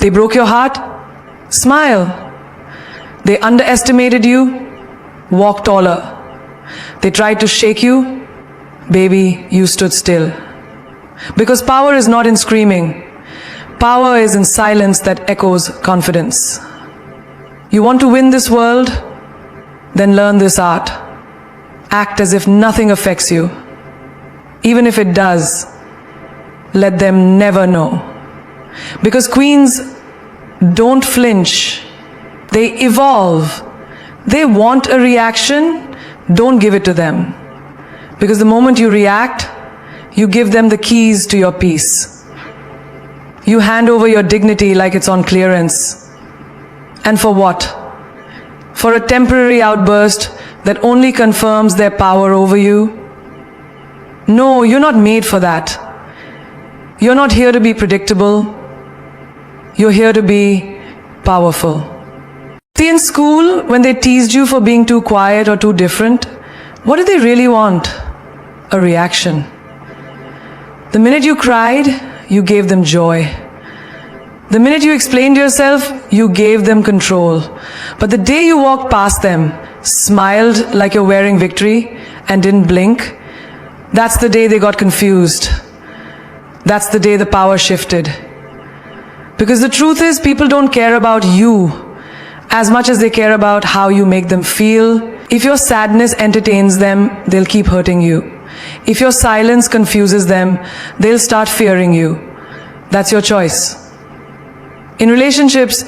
They broke your heart? Smile. They underestimated you? Walk taller. They tried to shake you? Baby, you stood still. Because power is not in screaming. Power is in silence that echoes confidence. You want to win this world? Then learn this art. Act as if nothing affects you. Even if it does, let them never know. Because queens don't flinch. They evolve. They want a reaction, don't give it to them. Because the moment you react, you give them the keys to your peace. You hand over your dignity like it's on clearance. And for what? For a temporary outburst that only confirms their power over you? No, you're not made for that. You're not here to be predictable. You're here to be powerful. See, in school, when they teased you for being too quiet or too different, what did they really want? A reaction. The minute you cried, you gave them joy. The minute you explained yourself, you gave them control. But the day you walked past them, smiled like you're wearing victory, and didn't blink, that's the day they got confused. That's the day the power shifted. Because the truth is, people don't care about you as much as they care about how you make them feel. If your sadness entertains them, they'll keep hurting you. If your silence confuses them, they'll start fearing you. That's your choice. In relationships,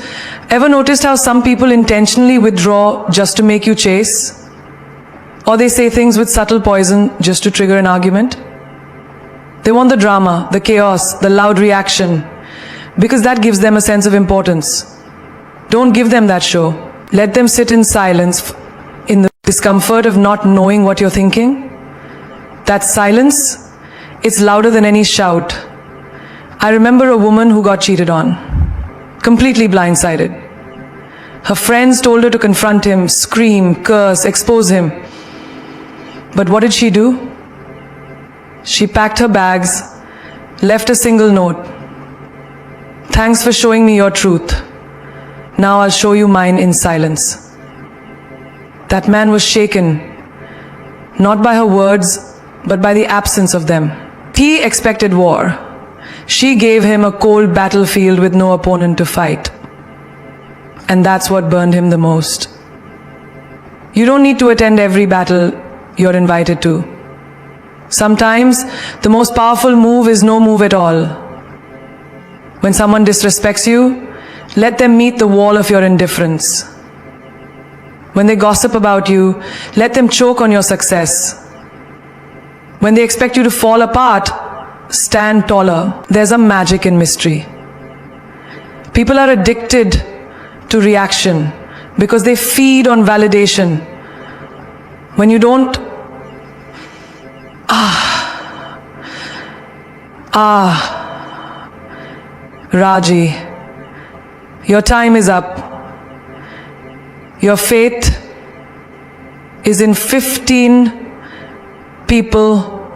ever noticed how some people intentionally withdraw just to make you chase? Or they say things with subtle poison just to trigger an argument? They want the drama, the chaos, the loud reaction, because that gives them a sense of importance. Don't give them that show. Let them sit in silence, in the discomfort of not knowing what you're thinking. That silence, it's louder than any shout. I remember a woman who got cheated on, completely blindsided. Her friends told her to confront him, scream, curse, expose him. But what did she do? She packed her bags, left a single note. Thanks for showing me your truth. Now I'll show you mine in silence. That man was shaken, not by her words, but by the absence of them. He expected war. She gave him a cold battlefield with no opponent to fight. And that's what burned him the most. You don't need to attend every battle you're invited to. Sometimes the most powerful move is no move at all. When someone disrespects you, let them meet the wall of your indifference. When they gossip about you, let them choke on your success. When they expect you to fall apart, stand taller. There's a magic in mystery. People are addicted to reaction because they feed on validation. When you don't, Raji, your time is up. Your fate is in 15 people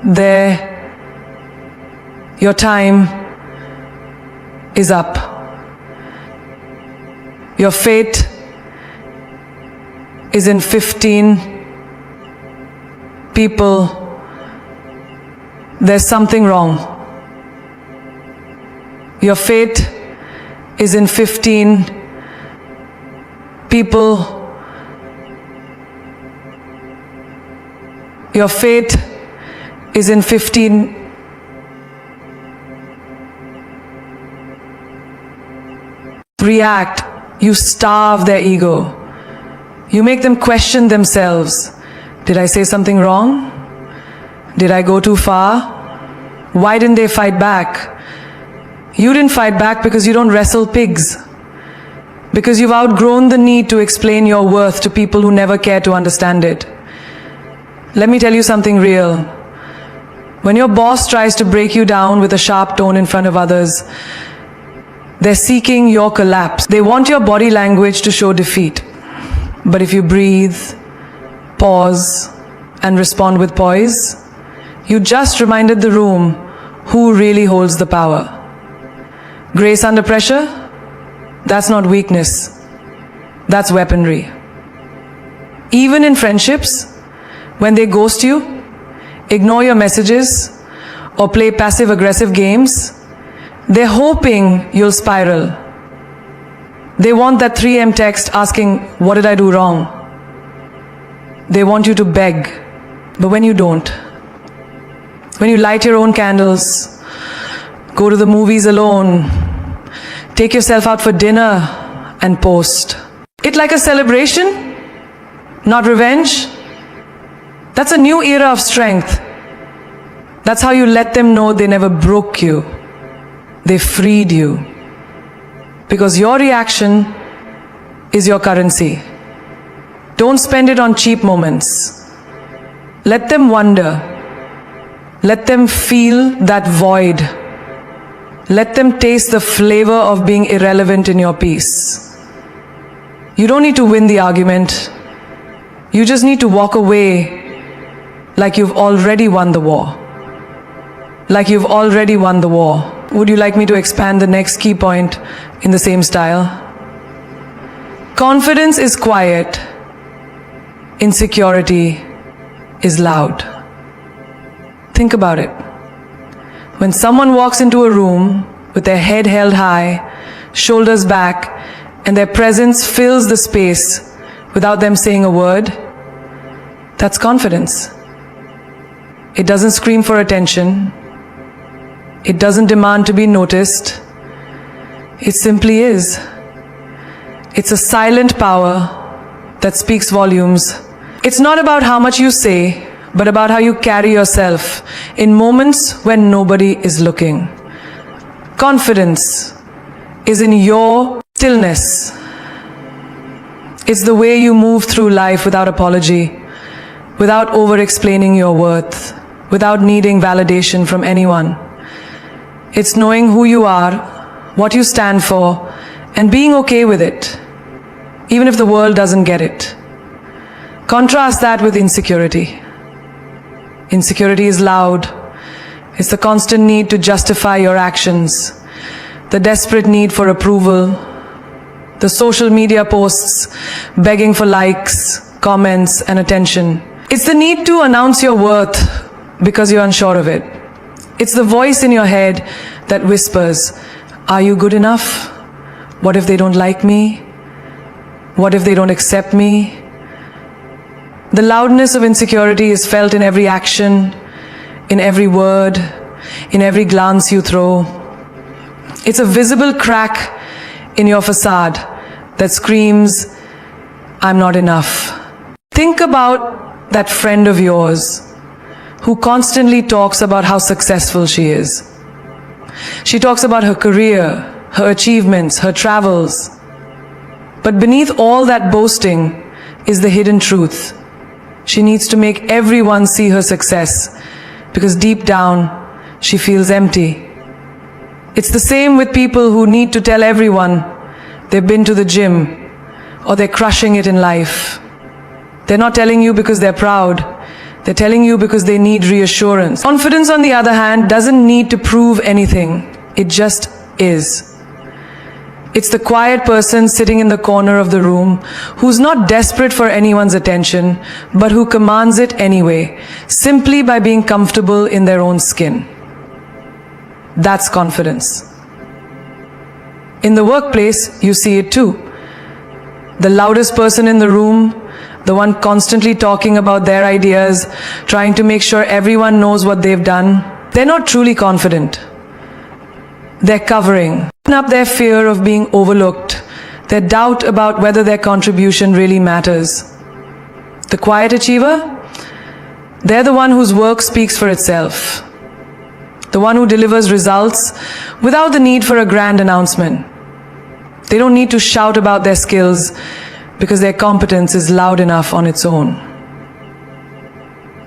there. Your time is up. Your fate is in 15 people. There's something wrong. Your fate is in 15 people. Your fate is in 15 react. You starve their ego. You make them question themselves. Did I say something wrong? Did I go too far? Why didn't they fight back? You didn't fight back because you don't wrestle pigs. Because you've outgrown the need to explain your worth to people who never care to understand it. Let me tell you something real. When your boss tries to break you down with a sharp tone in front of others, they're seeking your collapse. They want your body language to show defeat. But if you breathe, pause, and respond with poise, you just reminded the room who really holds the power. Grace under pressure? That's not weakness. That's weaponry. Even in friendships, when they ghost you, ignore your messages, or play passive-aggressive games, they're hoping you'll spiral. They want that 3 a.m. text asking, "What did I do wrong?" They want you to beg, but when you don't, when you light your own candles, go to the movies alone, take yourself out for dinner and post it like a celebration, not revenge, that's a new era of strength. That's how you let them know they never broke you. They freed you. Because your reaction is your currency. Don't spend it on cheap moments. Let them wonder. Let them feel that void. Let them taste the flavor of being irrelevant in your peace. You don't need to win the argument. You just need to walk away like you've already won the war. Like you've already won the war. Would you like me to expand the next key point in the same style? Confidence is quiet. Insecurity is loud. Think about it. When someone walks into a room with their head held high, shoulders back, and their presence fills the space without them saying a word, that's confidence. It doesn't scream for attention. It doesn't demand to be noticed. It simply is. It's a silent power that speaks volumes. It's not about how much you say, but about how you carry yourself in moments when nobody is looking. Confidence is in your stillness. It's the way you move through life without apology, without over-explaining your worth, without needing validation from anyone. It's knowing who you are, what you stand for, and being okay with it, even if the world doesn't get it. Contrast that with insecurity. Insecurity is loud. It's the constant need to justify your actions, the desperate need for approval, the social media posts begging for likes, comments, and attention. It's the need to announce your worth because you're unsure of it. It's the voice in your head that whispers, "Are you good enough? What if they don't like me? What if they don't accept me?" The loudness of insecurity is felt in every action, in every word, in every glance you throw. It's a visible crack in your facade that screams, "I'm not enough." Think about that friend of yours who constantly talks about how successful she is. She talks about her career, her achievements, her travels. But beneath all that boasting is the hidden truth. She needs to make everyone see her success because deep down she feels empty. It's the same with people who need to tell everyone they've been to the gym or they're crushing it in life. They're not telling you because they're proud. They're telling you because they need reassurance. Confidence, on the other hand, doesn't need to prove anything. It just is. It's the quiet person sitting in the corner of the room who's not desperate for anyone's attention, but who commands it anyway, simply by being comfortable in their own skin. That's confidence. In the workplace, you see it too. The loudest person in the room, the one constantly talking about their ideas, trying to make sure everyone knows what they've done, they're not truly confident. They're covering up their fear of being overlooked, their doubt about whether their contribution really matters. The quiet achiever, they're the one whose work speaks for itself. The one who delivers results without the need for a grand announcement. They don't need to shout about their skills because their competence is loud enough on its own.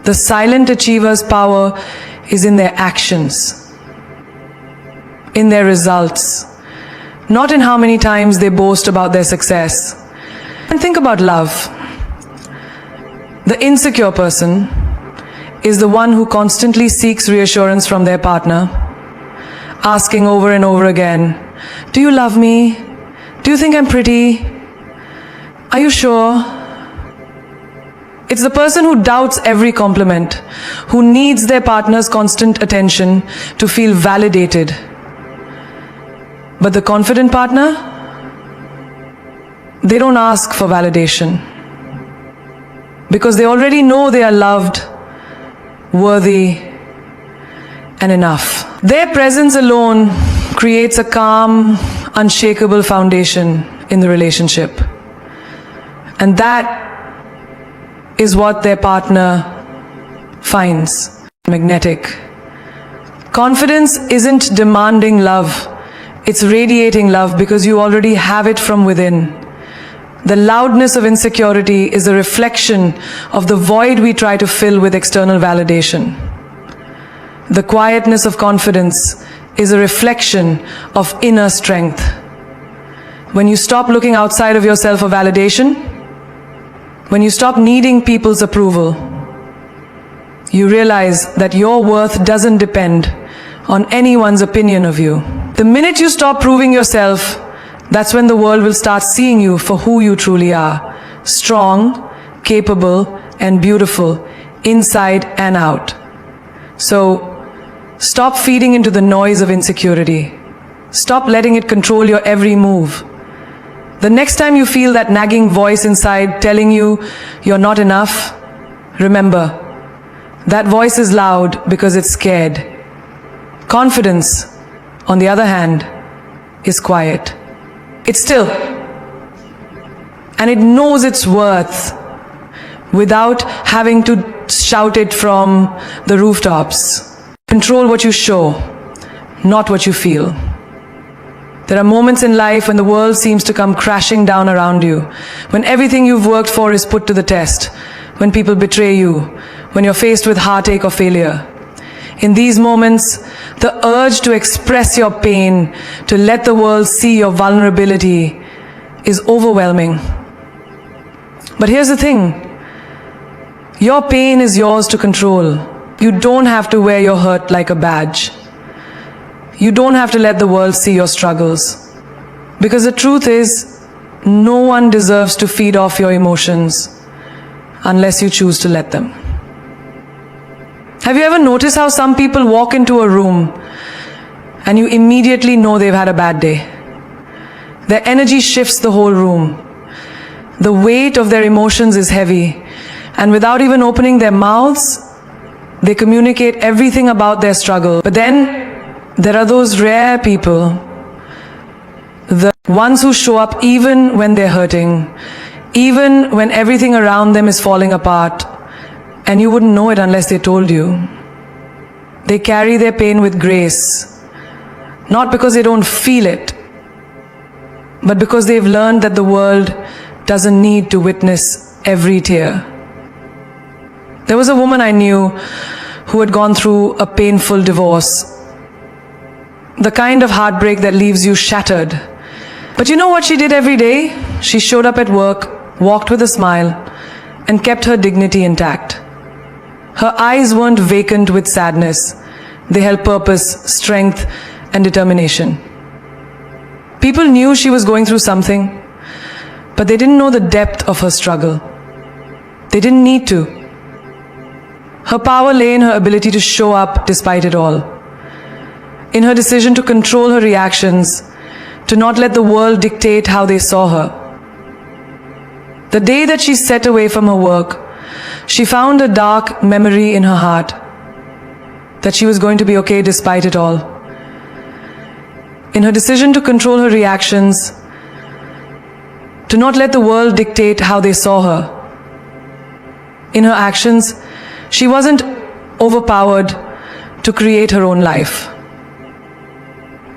The silent achiever's power is in their actions, in their results, not in how many times they boast about their success. And think about love. The insecure person is the one who constantly seeks reassurance from their partner, asking over and over again, Do you love me? Do you think I'm pretty? Are you sure? It's the person who doubts every compliment, who needs their partner's constant attention to feel validated. But the confident partner, they don't ask for validation because they already know they are loved, worthy, and enough. Their presence alone creates a calm, unshakable foundation in the relationship. And that is what their partner finds magnetic. Confidence isn't demanding love, it's radiating love because you already have it from within. The loudness of insecurity is a reflection of the void we try to fill with external validation. The quietness of confidence is a reflection of inner strength. When you stop looking outside of yourself for validation, when you stop needing people's approval, you realize that your worth doesn't depend on anyone's opinion of you. The minute you stop proving yourself, that's when the world will start seeing you for who you truly are. Strong, capable, and beautiful, inside and out. So, stop feeding into the noise of insecurity. Stop letting it control your every move. The next time you feel that nagging voice inside telling you you're not enough, remember, that voice is loud because it's scared. Confidence, on the other hand, is quiet. It's still, and it knows its worth without having to shout it from the rooftops. Control what you show, not what you feel. There are moments in life when the world seems to come crashing down around you, when everything you've worked for is put to the test, when people betray you, when you're faced with heartache or failure. In these moments, the urge to express your pain, to let the world see your vulnerability, is overwhelming. But here's the thing. Your pain is yours to control. You don't have to wear your hurt like a badge. You don't have to let the world see your struggles. Because the truth is, no one deserves to feed off your emotions unless you choose to let them. Have you ever noticed how some people walk into a room and you immediately know they've had a bad day? Their energy shifts the whole room. The weight of their emotions is heavy, and without even opening their mouths, they communicate everything about their struggle. But then there are those rare people, the ones who show up even when they're hurting, even when everything around them is falling apart, and you wouldn't know it unless they told you. They carry their pain with grace, not because they don't feel it, but because they've learned that the world doesn't need to witness every tear. There was a woman I knew who had gone through a painful divorce, the kind of heartbreak that leaves you shattered. But you know what she did every day? She showed up at work, walked with a smile, and kept her dignity intact. Her eyes weren't vacant with sadness. They held purpose, strength, and determination. People knew she was going through something, but they didn't know the depth of her struggle. They didn't need to. Her power lay in her ability to show up despite it all, in her decision to control her reactions, to not let the world dictate how they saw her. The day that she set away from her work, she found a dark memory in her heart that she was going to be okay despite it all. In her decision to control her reactions, to not let the world dictate how they saw her. In her actions, she wasn't overpowered to create her own life.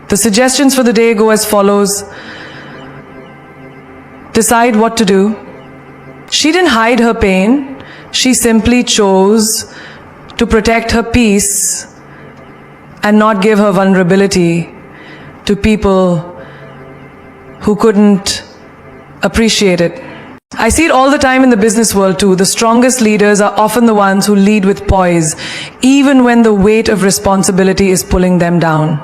The suggestions for the day go as follows. Decide what to do. She didn't hide her pain. She simply chose to protect her peace and not give her vulnerability to people who couldn't appreciate it. I see it all the time in the business world too. The strongest leaders are often the ones who lead with poise, even when the weight of responsibility is pulling them down.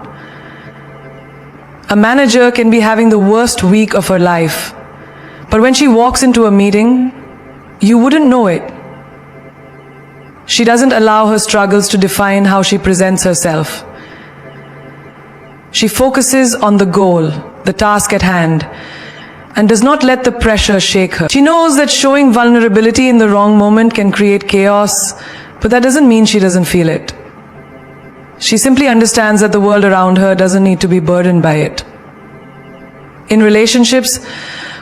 A manager can be having the worst week of her life, but when she walks into a meeting, you wouldn't know it. She doesn't allow her struggles to define how she presents herself. She focuses on the goal, the task at hand, and does not let the pressure shake her. She knows that showing vulnerability in the wrong moment can create chaos, but that doesn't mean she doesn't feel it. She simply understands that the world around her doesn't need to be burdened by it. In relationships,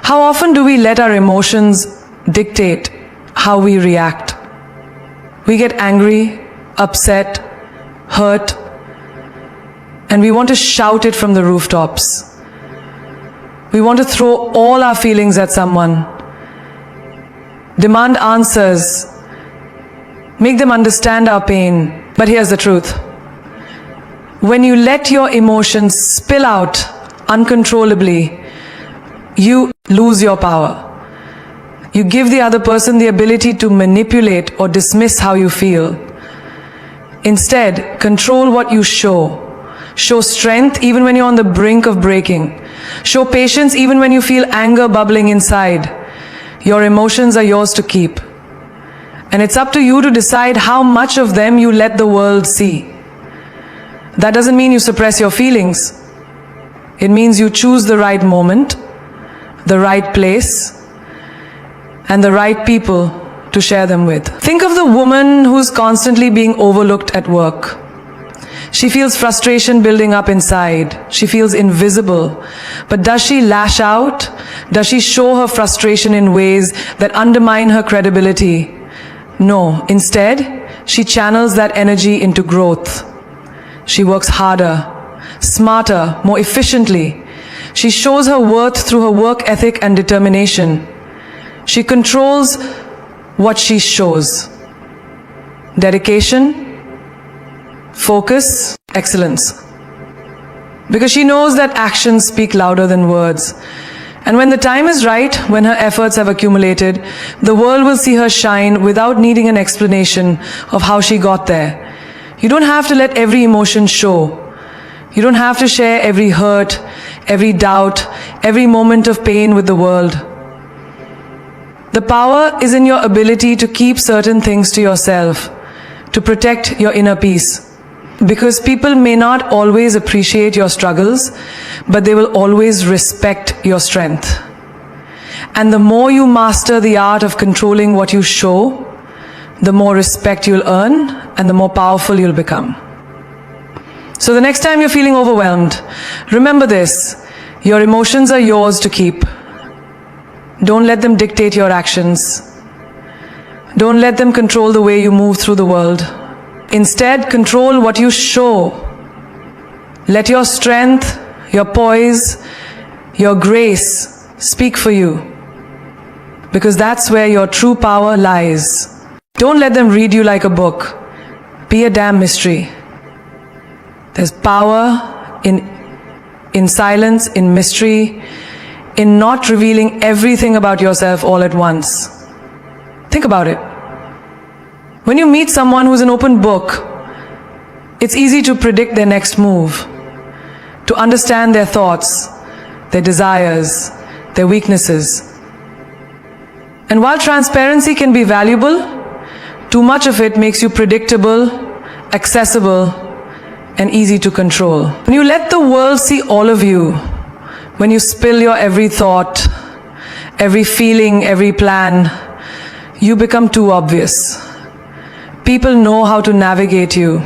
how often do we let our emotions dictate how we react? We get angry, upset, hurt, and we want to shout it from the rooftops. We want to throw all our feelings at someone, demand answers, make them understand our pain. But here's the truth. When you let your emotions spill out uncontrollably, you lose your power. You give the other person the ability to manipulate or dismiss how you feel. Instead, control what you show. Show strength even when you're on the brink of breaking. Show patience even when you feel anger bubbling inside. Your emotions are yours to keep. And it's up to you to decide how much of them you let the world see. That doesn't mean you suppress your feelings. It means you choose the right moment, the right place, and the right people to share them with. Think of the woman who's constantly being overlooked at work. She feels frustration building up inside. She feels invisible. But does she lash out? Does she show her frustration in ways that undermine her credibility? No. Instead, she channels that energy into growth. She works harder, smarter, more efficiently. She shows her worth through her work ethic and determination. She controls what she shows. Dedication, focus, excellence. Because she knows that actions speak louder than words. And when the time is right, when her efforts have accumulated, the world will see her shine without needing an explanation of how she got there. You don't have to let every emotion show. You don't have to share every hurt, every doubt, every moment of pain with the world. The power is in your ability to keep certain things to yourself, to protect your inner peace. Because people may not always appreciate your struggles, but they will always respect your strength. And the more you master the art of controlling what you show, the more respect you'll earn and the more powerful you'll become. So the next time you're feeling overwhelmed, remember this: your emotions are yours to keep. Don't let them dictate your actions. Don't let them control the way you move through the world. Instead, control what you show. Let your strength, your poise, your grace speak for you. Because that's where your true power lies. Don't let them read you like a book. Be a damn mystery. There's power in silence, in mystery, in not revealing everything about yourself all at once. Think about it. When you meet someone who's an open book, it's easy to predict their next move, to understand their thoughts, their desires, their weaknesses. And while transparency can be valuable, too much of it makes you predictable, accessible, and easy to control. When you let the world see all of you, when you spill your every thought, every feeling, every plan, you become too obvious. People know how to navigate you,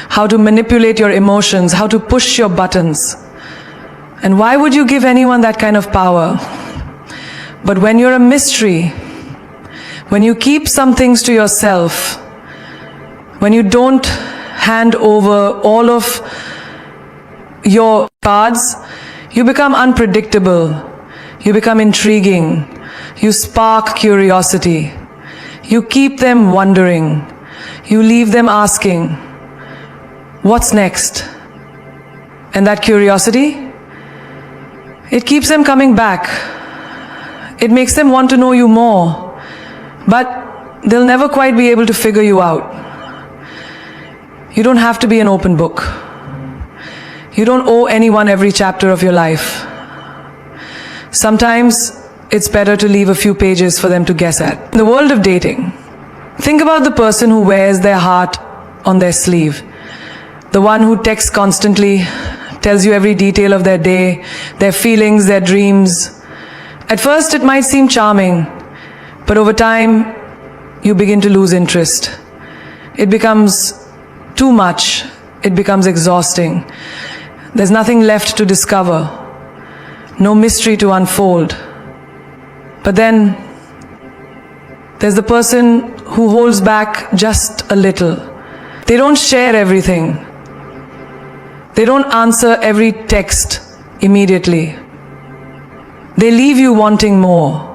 how to manipulate your emotions, how to push your buttons. And why would you give anyone that kind of power? But when you're a mystery, when you keep some things to yourself, when you don't hand over all of your cards, you become unpredictable, you become intriguing, you spark curiosity, you keep them wondering, you leave them asking, what's next? And that curiosity, it keeps them coming back. It makes them want to know you more, but they'll never quite be able to figure you out. You don't have to be an open book. You don't owe anyone every chapter of your life. Sometimes it's better to leave a few pages for them to guess at. In the world of dating, think about the person who wears their heart on their sleeve. The one who texts constantly, tells you every detail of their day, their feelings, their dreams. At first it might seem charming, but over time you begin to lose interest. It becomes too much. It becomes exhausting. There's nothing left to discover, no mystery to unfold. But then there's the person who holds back just a little. They don't share everything. They don't answer every text immediately. They leave you wanting more.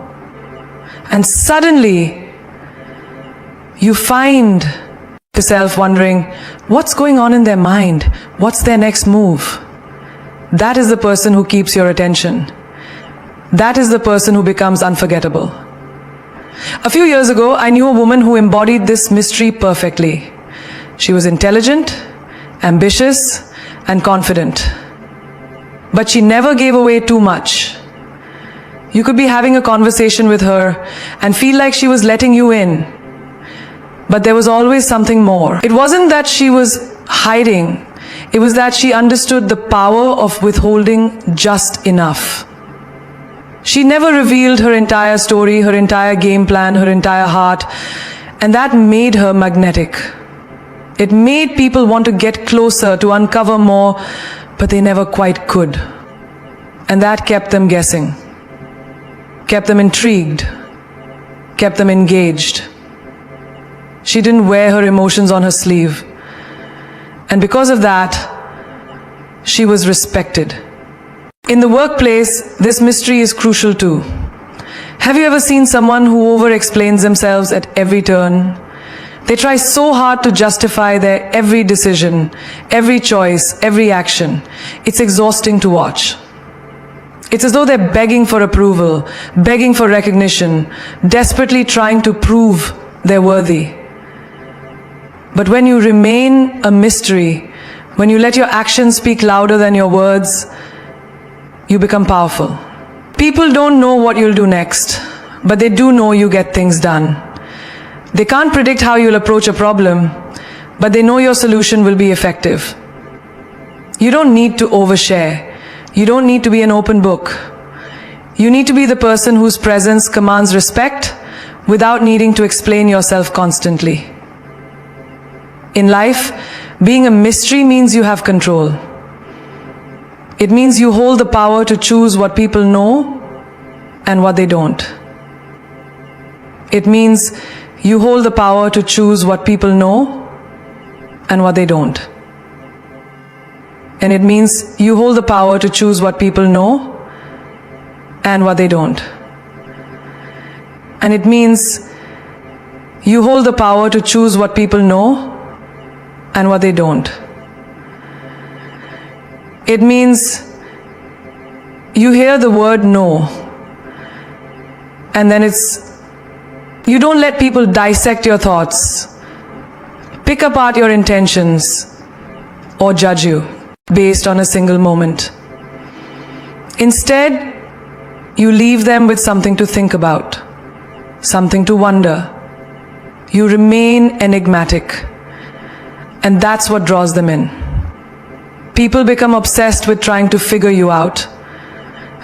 And suddenly you find yourself wondering, what's going on in their mind? What's their next move? That is the person who keeps your attention. That is the person who becomes unforgettable. A few years ago, I knew a woman who embodied this mystery perfectly. She was intelligent, ambitious, and confident. But she never gave away too much. You could be having a conversation with her and feel like she was letting you in. But there was always something more. It wasn't that she was hiding. It was that she understood the power of withholding just enough. She never revealed her entire story, her entire game plan, her entire heart, and that made her magnetic. It made people want to get closer, to uncover more, but they never quite could. And that kept them guessing, kept them intrigued, kept them engaged. She didn't wear her emotions on her sleeve. And because of that, she was respected. In the workplace, this mystery is crucial too. Have you ever seen someone who over-explains themselves at every turn? They try so hard to justify their every decision, every choice, every action. It's exhausting to watch. It's as though they're begging for approval, begging for recognition, desperately trying to prove they're worthy. But when you remain a mystery, when you let your actions speak louder than your words, you become powerful. People don't know what you'll do next, but they do know you get things done. They can't predict how you'll approach a problem, but they know your solution will be effective. You don't need to overshare. You don't need to be an open book. You need to be the person whose presence commands respect without needing to explain yourself constantly. In life, being a mystery means you have control. It means you hold the power to choose what people know and what they don't. It means you hold the power to choose what people know and what they don't. And it means you hold the power to choose what people know and what they don't. And it means you hold the power to choose what people know and what they don't. It means you hear the word no, and then you don't let people dissect your thoughts, pick apart your intentions, or judge you based on a single moment. Instead, you leave them with something to think about, something to wonder. You remain enigmatic, and that's what draws them in. People become obsessed with trying to figure you out,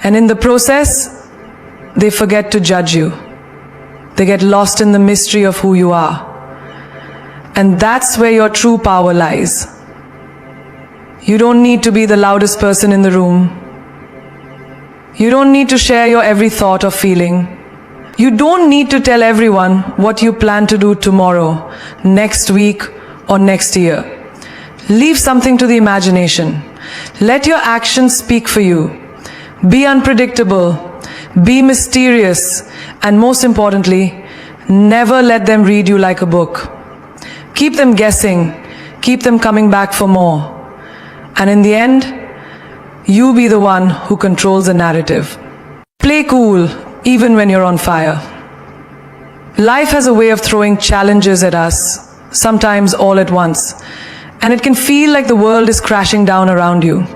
and in the process, they forget to judge you. They get lost in the mystery of who you are. And that's where your true power lies. You don't need to be the loudest person in the room. You don't need to share your every thought or feeling. You don't need to tell everyone what you plan to do tomorrow, next week, or next year. Leave something to the imagination. Let your actions speak for you. Be unpredictable, be mysterious, and most importantly, never let them read you like a book. Keep them guessing, keep them coming back for more. And in the end, you be the one who controls the narrative. Play cool, even when you're on fire. Life has a way of throwing challenges at us, sometimes all at once. And it can feel like the world is crashing down around you.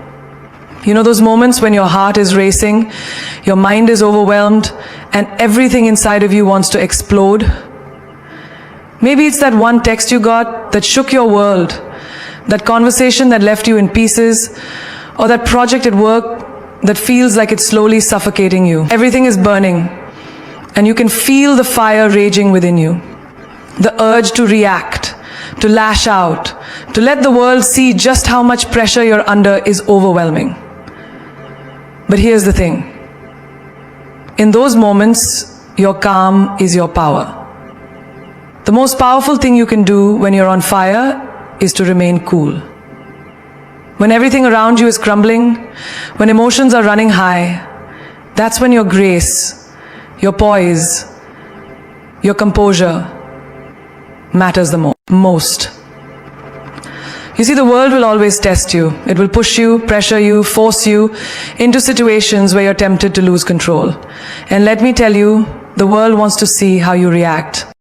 You know those moments when your heart is racing, your mind is overwhelmed, and everything inside of you wants to explode? Maybe it's that one text you got that shook your world, that conversation that left you in pieces, or that project at work that feels like it's slowly suffocating you. Everything is burning, and you can feel the fire raging within you. The urge to react, to lash out, to let the world see just how much pressure you're under is overwhelming. But here's the thing. In those moments, your calm is your power. The most powerful thing you can do when you're on fire is to remain cool. When everything around you is crumbling, when emotions are running high, that's when your grace, your poise, your composure matters the most. You see, the world will always test you. It will push you, pressure you, force you into situations where you're tempted to lose control. And let me tell you, the world wants to see how you react.